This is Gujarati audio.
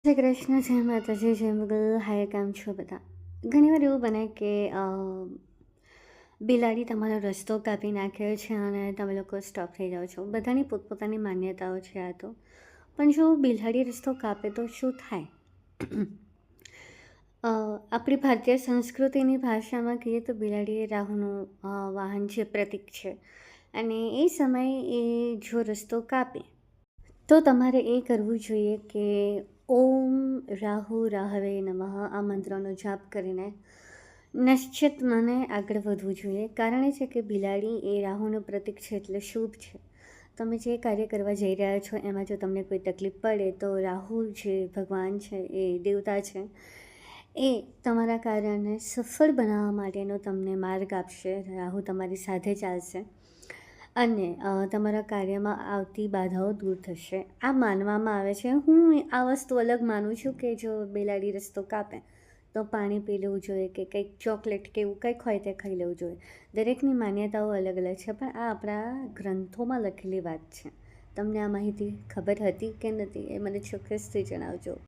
જય કૃષ્ણ, જય માતાજી, જય મુગલ. હાય, કેમ છો બધા? ઘણીવાર એવું બને કે બિલાડી તમારો રસ્તો કાપી નાખે છે અને તમે લોકો સ્ટોપ થઈ જાઓ છો. બધાની પોતપોતાની માન્યતાઓ છે આ તો. પણ જો બિલાડી રસ્તો કાપે તો શું થાય? આપણી ભારતીય સંસ્કૃતિની ભાષામાં કહીએ તો બિલાડી એ રાહુનું વાહન છે, પ્રતીક છે. અને એ સમયે એ જો રસ્તો કાપે તો તમારે એ કરવું જોઈએ કે ઓમ રાહુ રાહવે નમઃ આ મંત્રનો જાપ કરીને નિશ્ચિત મને આગળ વધવું જોઈએ. કારણ એ છે કે બિલાડી એ રાહુનું પ્રતીક છે, એટલે શુભ છે. તમે જે કાર્ય કરવા જઈ રહ્યા છો એમાં જો તમને કોઈ તકલીફ પડે તો રાહુ જે ભગવાન છે, એ દેવતા છે, એ તમારા કાર્યને સફળ બનાવવા માટેનો તમને માર્ગ આપશે. રાહુ તમારી સાથે ચાલશે અને તમારા કાર્યમાં આવતી બાધાઓ દૂર થશે. આ માનવામાં આવે છે. હું આ વસ્તુ અલગ માનું છું કે જો બિલાડી રસ્તો કાપે તો પાણી પી લેવું જોઈએ કે કંઈક ચોકલેટ કે એવું કંઈક હોય તે ખાઈ લેવું જોઈએ. દરેકની માન્યતાઓ અલગ અલગ છે, પણ આ આપણા ગ્રંથોમાં લખેલી વાત છે. તમને આ માહિતી ખબર હતી કે નથી એ મને ચોક્કસથી જણાવજો.